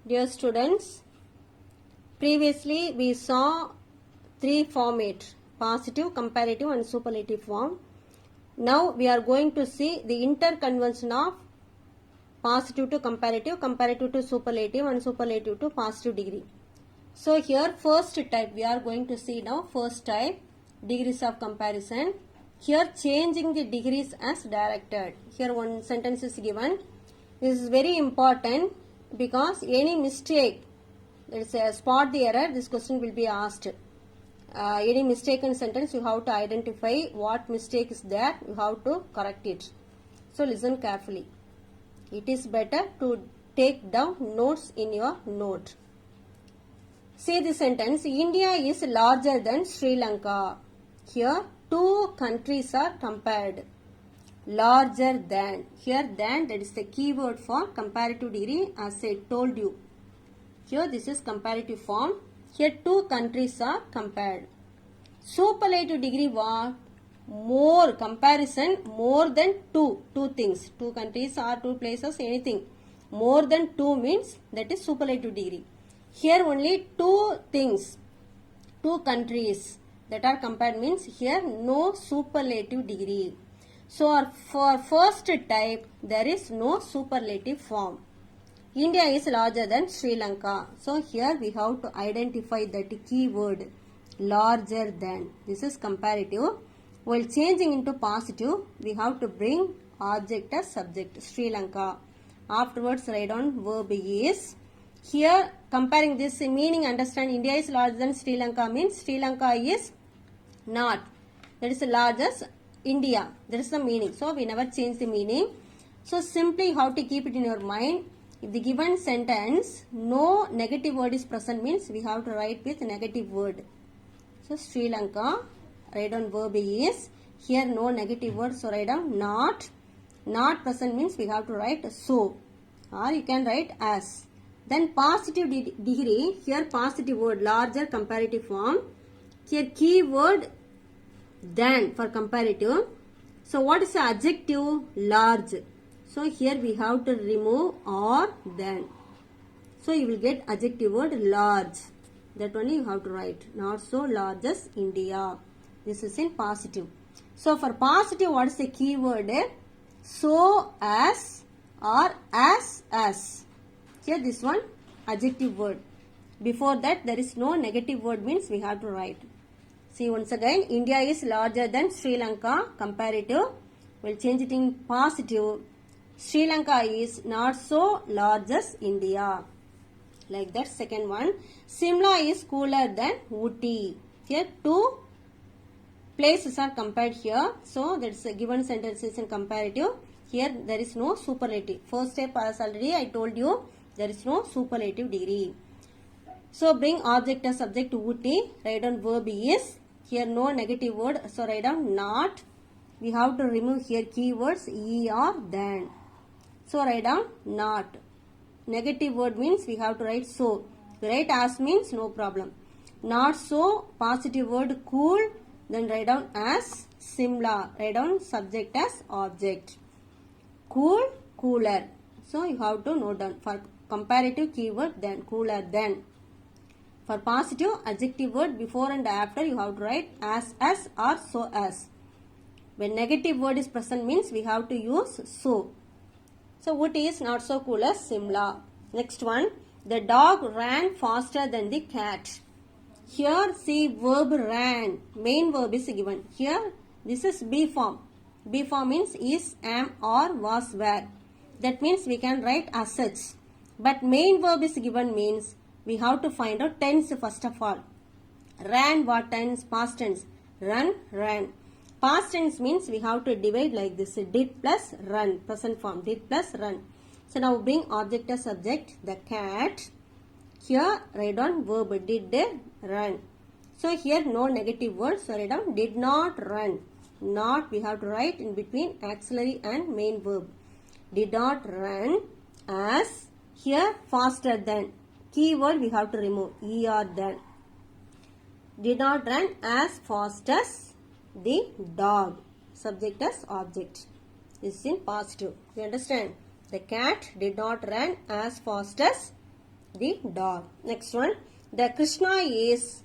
Dear students, previously we saw three formats: positive, comparative and superlative form. Now we are going to see the interconvention of positive to comparative, comparative to superlative and superlative to positive degree. So here first type we are going to see now. First type, degrees of comparison. Here changing the degrees as directed. Here one sentence is given. This is very important because any mistake, let's say spot the error, this question will be asked. Any mistaken sentence, you have to identify what mistake is there, you have to correct it. So listen carefully. It is better to take down notes in your note. See the sentence, India is larger than Sri Lanka. Here two countries are compared. Larger than. Here than, that is the keyword for comparative degree, as I told you. Here this is comparative form. Here two countries are compared. Superlative degree what? More. Comparison more than two. Two things. Two countries or two places, anything. More than two means that is superlative degree. Here only two things. Two countries that are compared means here no superlative degree. So for first type there is no superlative form. India is larger than Sri Lanka. So here we have to identify that keyword larger than. This is comparative. While changing into positive, we have to bring object as subject, Sri Lanka. Afterwards write on verb is. Here comparing this meaning, understand India is larger than Sri Lanka means Sri Lanka is not. That is the largest India. That is the meaning. So we never change the meaning. So simply you have to keep it in your mind. If the given sentence no negative word is present means we have to write with negative word. So Sri Lanka, write down verb is. Here no negative word, so write down not. Not present means we have to write so, or you can write as. Then positive degree, here positive word, larger comparative form. Here keyword than for comparative. So what is the adjective? Large. So here we have to remove or than. So you will get adjective word large. That only you have to write. Not so large as India. This is in positive. So for positive, what is the keyword? So as or as. Here this one adjective word. Before that there is no negative word means we have to write. See once again, India is larger than Sri Lanka, comparative. We'll change it in positive. Sri Lanka is not so large as India. Like that. Second one, Simla is cooler than Ooty. Here two places are compared here. So that's a given sentence is in comparative. Here there is no superlative. First step as already I told you, there is no superlative degree. So bring object as subject to Ooty. Write down verb is. Here no negative word, so write down not. We have to remove here keywords e or than. So write down not. Negative word means we have to write so. Write as means no problem. Not so. Positive word cool. Then write down as Simla. Write down subject as object. Cool, cooler. So you have to note down. For comparative keyword then, cooler than. For positive adjective word before and after you have to write as or so as. When negative word is present means we have to use so. So Ooty is not so cool as Simla. Next one, the dog ran faster than the cat. Here see verb ran. Main verb is given. Here this is B form. B form means is, am or was, were. That means we can write as such. But main verb is given means we have to find out tense first of all. Ran what tense? Past tense. Run, ran. Past tense means we have to divide like this. Did plus run. Present form. Did plus run. So now bring object as subject. The cat. Here write down verb did run. So here no negative word. So write down did not run. Not we have to write in between auxiliary and main verb. Did not run as. Here faster than. Keyword we have to remove e or than. Did not run as fast as the dog. Subject as object. This is in positive. You understand? The cat did not run as fast as the dog. Next one, the Krishna is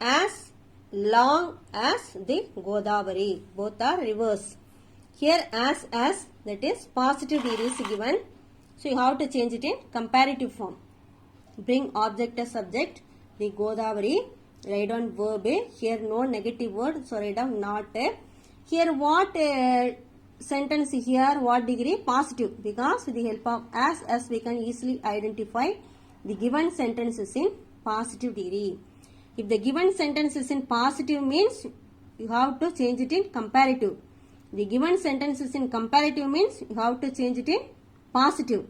as long as the Godavari. Both are rivers. Here as that is positive degree is given. So you have to change it in comparative form. Bring object as subject. The Godavari. Write down verb. Here no negative word. So write down not. Here what sentence here? What degree? Positive. Because with the help of as we can easily identify the given sentence is in positive degree. If the given sentence is in positive means you have to change it in comparative. The given sentence is in comparative means you have to change it in positive.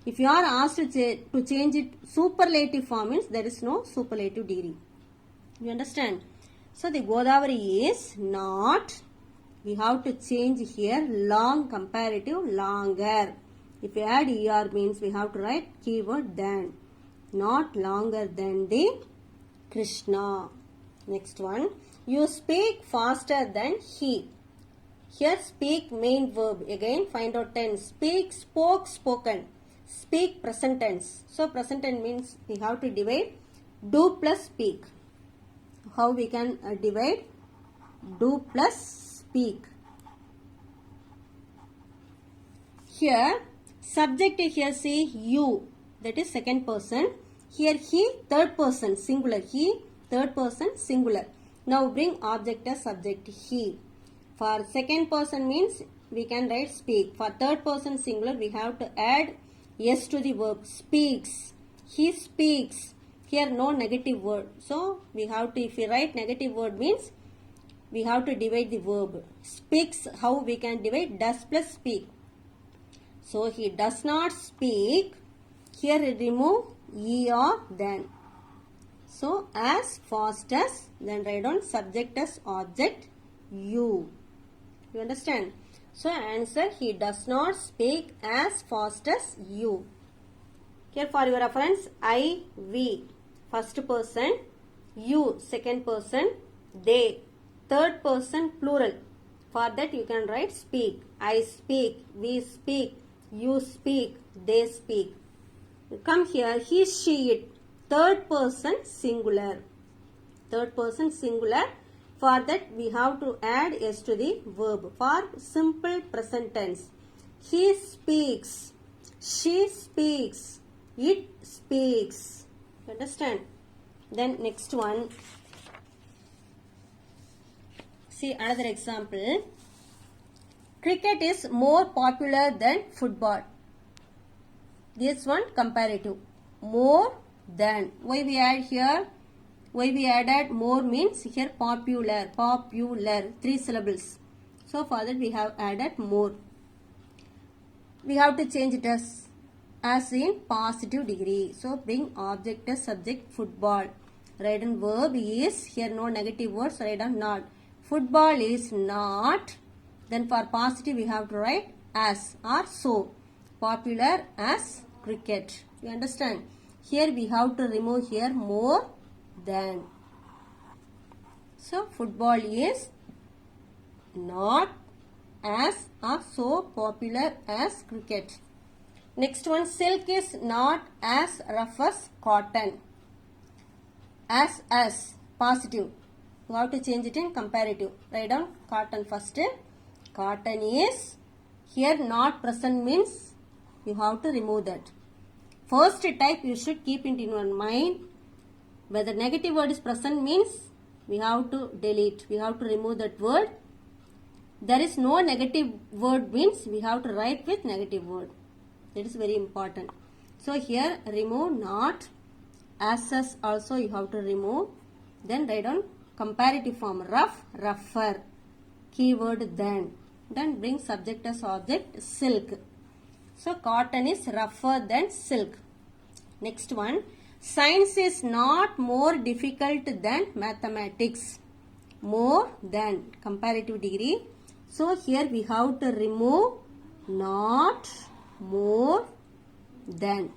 If you are asked to change it superlative form means there is no superlative degree. You understand? So the Godavari is not. We have to change here long comparative longer. If you add er means we have to write keyword than. Not longer than the Krishna. Next one. You speak faster than he. Here speak main verb. Again find out tense. Speak, spoke, spoken. Speak present tense. So present tense means we have to divide do plus speak. How we can divide? Do plus speak. Here subject here say you. That is second person. Here he third person singular. He third person singular. Now bring object as subject he. For second person means we can write speak. For third person singular we have to add yes to the verb. Speaks. He speaks. Here no negative word. So we have to, if we write negative word means we have to divide the verb. Speaks, how we can divide? Does plus speak. So he does not speak. Here remove er then. So as fast as, then write down subject as object you. You understand? So answer, he does not speak as fast as you. Here for your reference, I, we, first person, you, second person, they, third person, plural. For that you can write speak. I speak, we speak, you speak, they speak. Come here, he, she, it, third person, singular. Third person, singular. For that we have to add s to the verb. For simple present tense, he speaks, she speaks, it speaks. Understand? Then next one, see another example. Cricket is more popular than football. This one comparative. More than. Why we add here? Why we added more means here popular, popular, 3 syllables. So for that we have added more. We have to change it as in positive degree. So bring object as subject football. Write down verb is, here no negative words, write down not. Football is not. Then for positive we have to write as or so. Popular as cricket. You understand? Here we have to remove here more than. So football is not as or so popular as cricket. Next one, silk is not as rough as cotton. As positive. You have to change it in comparative. Write down cotton first. Cotton is, here not present means you have to remove that. First type you should keep it in your mind. Whether negative word is present means we have to delete. We have to remove that word. There is no negative word means we have to write with negative word. That is very important. So here remove not. As also you have to remove. Then write down comparative form. Rough, rougher. Keyword then. Then bring subject as object silk. So cotton is rougher than silk. Next one. Science is not more difficult than mathematics. More than comparative degree. So here we have to remove not, more than.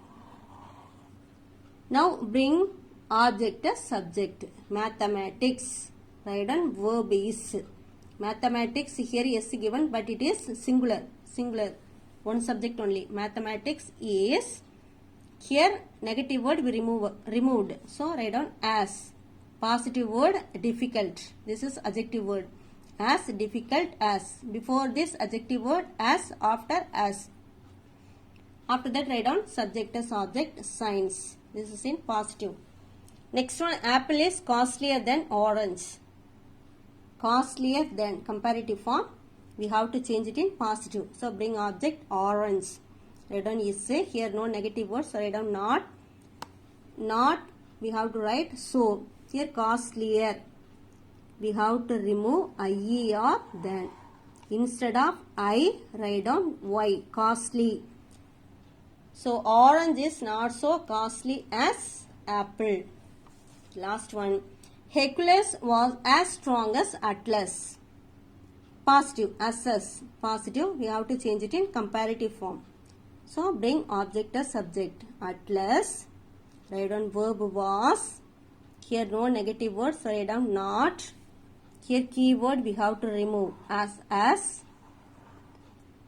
Now bring object as subject. Mathematics. Write down verb is. Mathematics here is given but it is singular. Singular. One subject only. Mathematics is Here negative word we removed. So write down as. Positive word difficult. This is adjective word. As, difficult, as. Before this adjective word as, after as. After that write down subject as object, science. This is in positive. Next one, apple is costlier than orange. Costlier than, comparative form. We have to change it in positive. So bring object orange. Write down is. Here no negative words. So write down not. Not we have to write so. Here costlier. We have to remove IE or than. Instead of I, write down Y. Costly. So orange is not so costly as apple. Last one. Hercules was as strong as Atlas. Positive, as. Positive, we have to change it in comparative form. So bring object as subject. Atlas. Write down verb was. Here no negative words, so write down not. Here keyword we have to remove as.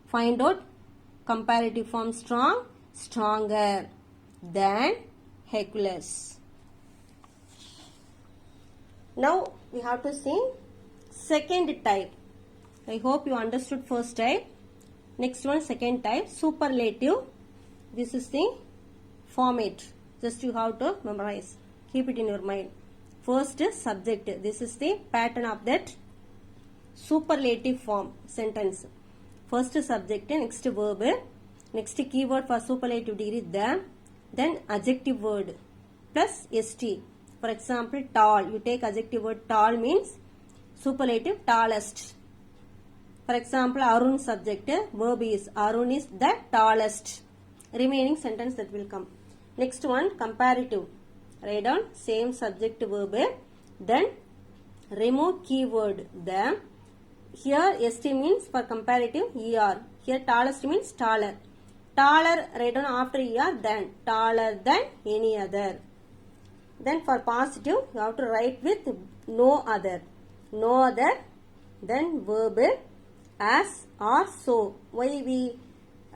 Find out comparative form strong, stronger than Hercules. Now we have to see second type. I hope you understood first type. Next one, second type, superlative. This is the format. Just you have to memorize. Keep it in your mind. First is subject. This is the pattern of that superlative form sentence. First subject, next verb, next keyword for superlative degree the, then adjective word plus st. For example, tall. You take adjective word tall means superlative tallest. For example, Arun subject, verb is Arun is the tallest. Remaining sentence that will come. Next one, comparative. Write down same subject verb, then remove keyword the. Here st means for comparative er. Here tallest means taller. Taller, write down after er than. Taller than any other. Then for positive, you have to write with no other. No other, then verb as or so. Why we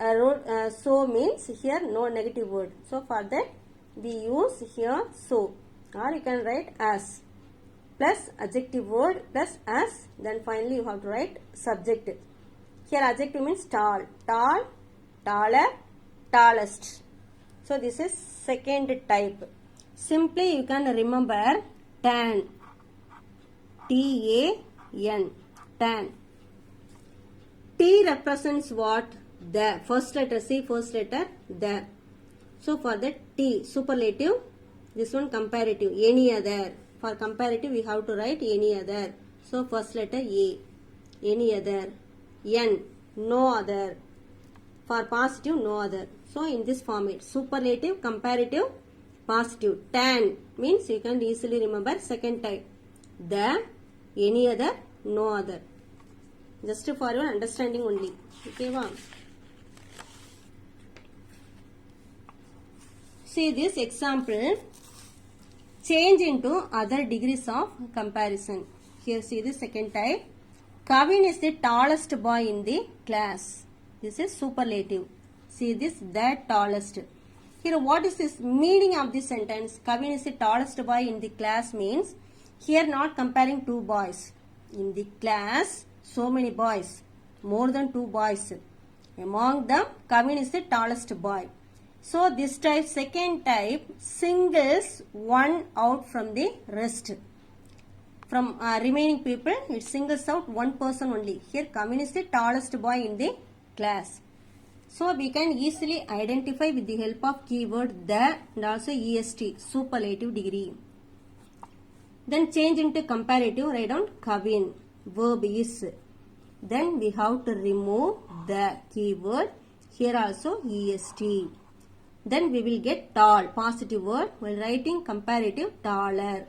wrote so means here no negative word. So for that we use here so, or you can write as plus adjective word plus as, then finally you have to write subject. Here adjective means tall, tall, taller, tallest. So this is second type. Simply you can remember tan, T-A-N, tan. T represents what? The. First letter, see first letter, the. So for that T, superlative, this one comparative, any other. For comparative we have to write any other. So first letter A, any other. N, no other. For positive, no other. So in this format, superlative, comparative, positive. Tan means you can easily remember second type. The, any other, no other. Just for your understanding only. Okay, wow. See this example. Change into other degrees of comparison. Here see the second type. Kavin is the tallest boy in the class. This is superlative. See this, the tallest. Here what is this meaning of this sentence? Kavin is the tallest boy in the class means here not comparing two boys. In the class, so many boys. More than two boys. Among them, Kavin is the tallest boy. So this type, second type, singles one out from the rest. From remaining people, it singles out one person only. Here Kavin is the tallest boy in the class. So we can easily identify with the help of keyword the and also est, superlative degree. Then change into comparative, write down Kavin, verb is. Then we have to remove the keyword. Here also est. Then we will get tall, positive word, while writing comparative, taller.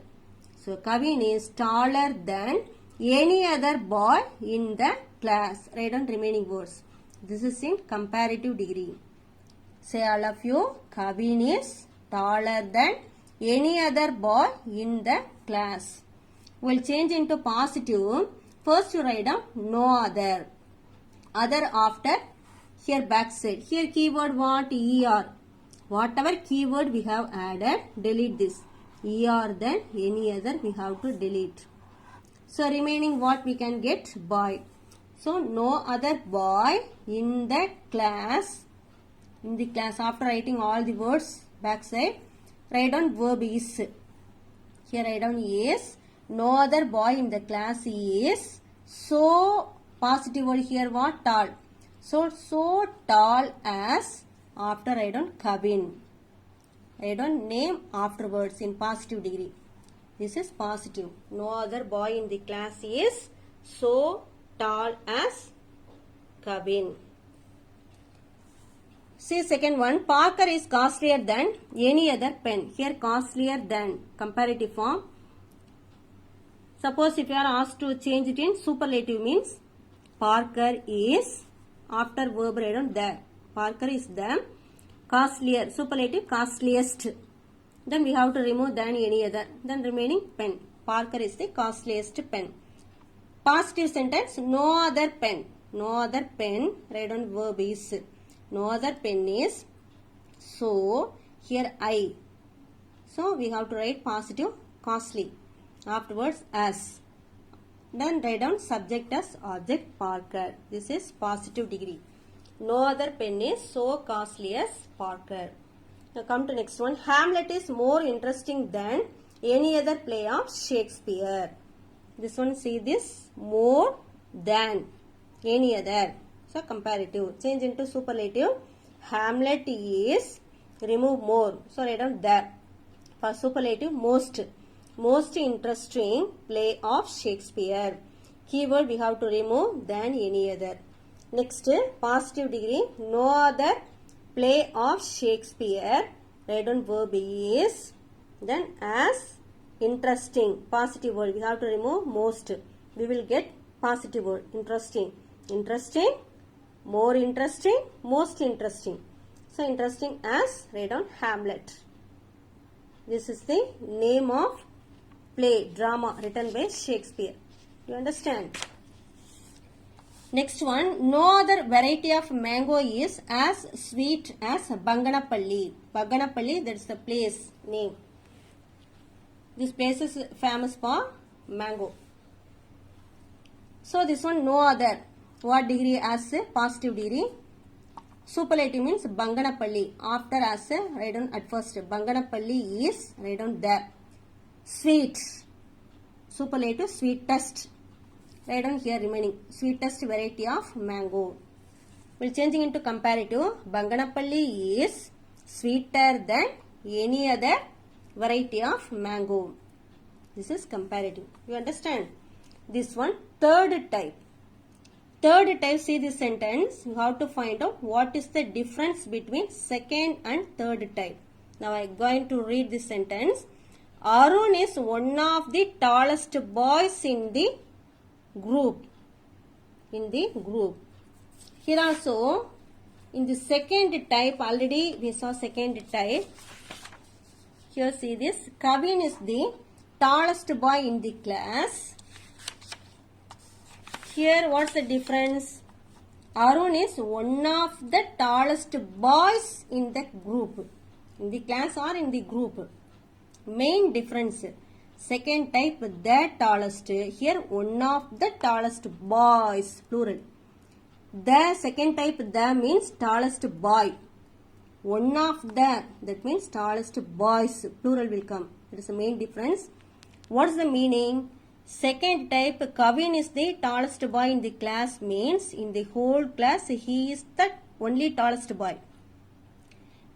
So Kavin is taller than any other boy in the class. Write down remaining words. This is in comparative degree. Say all of you, Kavin is taller than any other boy in the class. We'll change into positive. First you write down no other. Other after, here backside. Here keyword what? ER. whatever keyword we have added, delete this. Er then any other we have to delete. So remaining what we can get? Boy. So no other boy in the class. In the class, after writing all the words backside, write down verb is. Here write down is. No other boy in the class is. So positive word here what? Tall. So tall as. After write down Kavin. Write down name afterwards in positive degree. This is positive. No other boy in the class is so tall as Kavin. See second one. Parker is costlier than any other pen. Here costlier than comparative form. Suppose if you are asked to change it in superlative means Parker is after verb write down the. Parker is the costlier. Superlative costliest. Then we have to remove than any other. Then remaining pen. Parker is the costliest pen. Positive sentence. No other pen. No other pen. Write down verb is. No other pen is. So here I. So we have to write positive costly. Afterwards as. Then write down subject as object Parker. This is positive degree. No other pen is so costly as Parker. Now come to next one. Hamlet is more interesting than any other play of Shakespeare. This one see this. More than any other. So comparative. Change into superlative. Hamlet is. Remove more. So write down there. For superlative most. Most interesting play of Shakespeare. Keyword we have to remove than any other. Next positive degree. No other play of Shakespeare. Write down verb is. Then as interesting. Positive word we have to remove most. We will get positive word interesting. Interesting. More interesting. Most interesting. So interesting as write down Hamlet. This is the name of play, drama written by Shakespeare. You understand? Next one. No other variety of mango is as sweet as Banganapalli. Banganapalli, that's the place name. This place is famous for mango. So this one no other. What degree as a positive degree? Superlative means Banganapalli. After as a write down at first. Banganapalli is write down there. Sweet. Superlative sweetest. Write down here remaining. Sweetest variety of mango. We'll changing into comparative. Banganapalli is sweeter than any other variety of mango. This is comparative. You understand? This one third type. Third type, see this sentence. You have to find out what is the difference between second and third type. Now I am going to read this sentence. Arun is one of the tallest boys in the group. Here also, in the second type, already we saw second type. Here see this. Kavin is the tallest boy in the class. Here what's the difference? Arun is one of the tallest boys in the group. In the class or in the group. Main difference. Second type, the tallest. Here one of the tallest boys, plural. The second type, the means tallest boy. One of the, that means tallest boys, plural will come. That is the main difference. What is the meaning? Second type, Kavin is the tallest boy in the class means in the whole class he is the only tallest boy.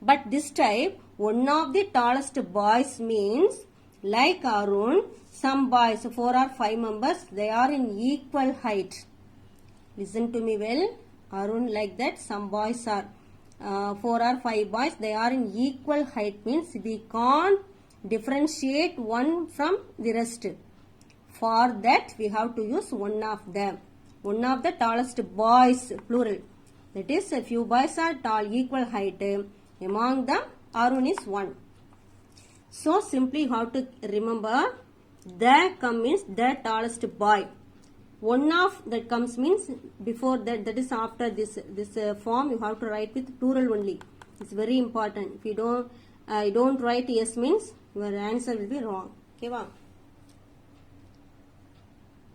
But this type, one of the tallest boys means like Arun, some boys, 4 or 5 members, they are in equal height. Listen to me well. Arun like that, some boys are 4 or 5 boys, they are in equal height means we can't differentiate one from the rest. For that, we have to use one of them. One of the tallest boys, plural. That is, a few boys are tall, equal height. Among them, Arun is one. So, simply you have to remember, the come means the tallest boy. One of that comes means before that, that is after this form, you have to write with plural only. It's very important. If you don't write yes means your answer will be wrong. Okay, wow.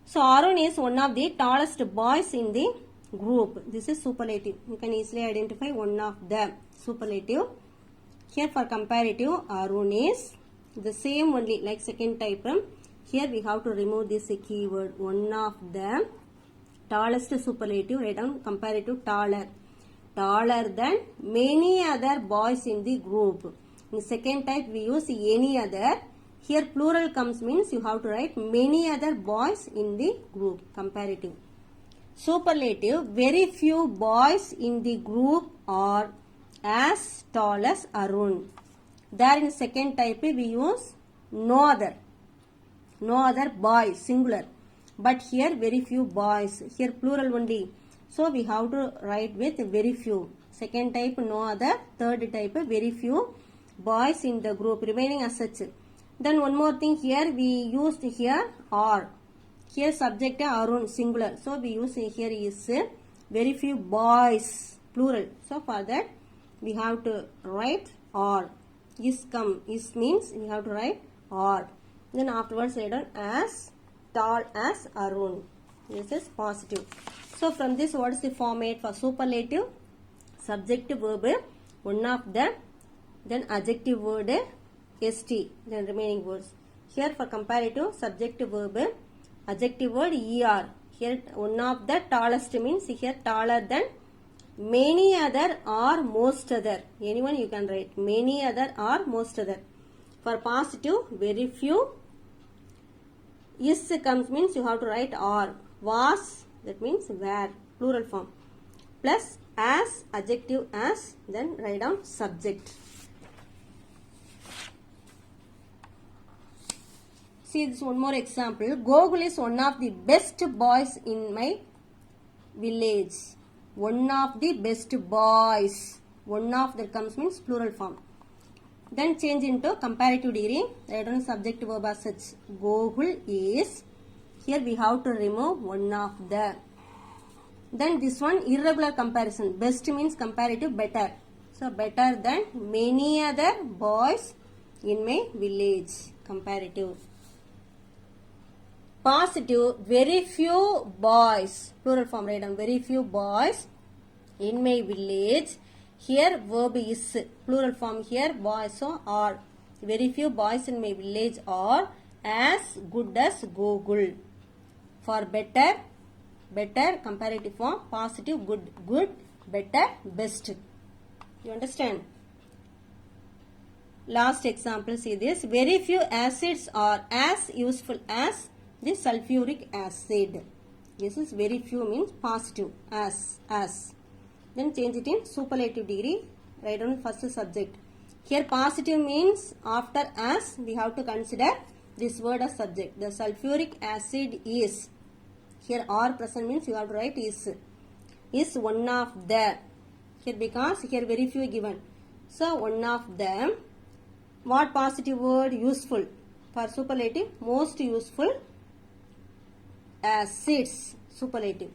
So Arun is one of the tallest boys in the group. This is superlative. You can easily identify one of the superlative. Here for comparative, Arun is the same only like second type. Here we have to remove this keyword. One of the tallest superlative. Write down comparative taller. Taller than many other boys in the group. In second type we use any other. Here plural comes means you have to write many other boys in the group. Comparative. Superlative, very few boys in the group are as tall as Arun. There in second type we use no other boys, singular. But here very few boys. Here plural only. So we have to write with very few. Second type no other. Third type very few boys in the group. Remaining as such. Then one more thing here we used here are. Here subject Arun singular. So we use here is very few boys plural. So for that we have to write are. Is come. Is means we have to write are. Then afterwards write down as tall as Arun. This is positive. So from this what is the format for superlative? Subject verb one of the, then adjective word st, then remaining words. Here for comparative subject verb adjective word er. Here one of the tallest means here taller than many other or most other. Anyone you can write many other or most other. For positive very few. Is comes means you have to write are. Was that means were plural form. Plus as adjective as, then write down subject. See this one more example. Gokul is one of the best boys in my village. One of the best boys. One of that comes means plural form. Then change into comparative degree. Write down subject verb as such. Gokul is. Here we have to remove one of the. Then this one irregular comparison. Best means comparative better. So better than many other boys in my village. Comparative. Positive, very few boys, plural form, write down very few boys in my village. Here verb is, plural form here, boys, so are. Very few boys in my village are as good as Gokul. For better, comparative form, positive, good, better, best. You understand? Last example, see this. Very few acids are as useful as the sulfuric acid. This is very few means positive, as. Then change it in superlative degree. Write down first subject. Here positive means after as we have to consider this word as subject. The sulfuric acid is. Here are present means you have to write is. Is one of the. Here because here very few given. So one of them. What positive word? Useful. For superlative, most useful acids. Superlative.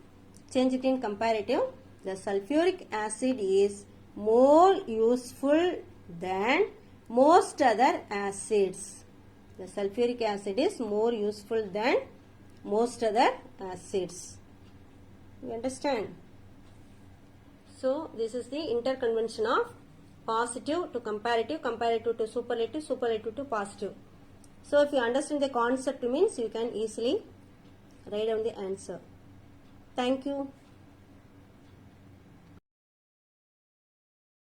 Change it in comparative. The sulfuric acid is more useful than most other acids. The sulfuric acid is more useful than most other acids. You understand? So this is the interconvention of positive to comparative, comparative to superlative, superlative to positive. So if you understand the concept means you can easily write down the answer. Thank you.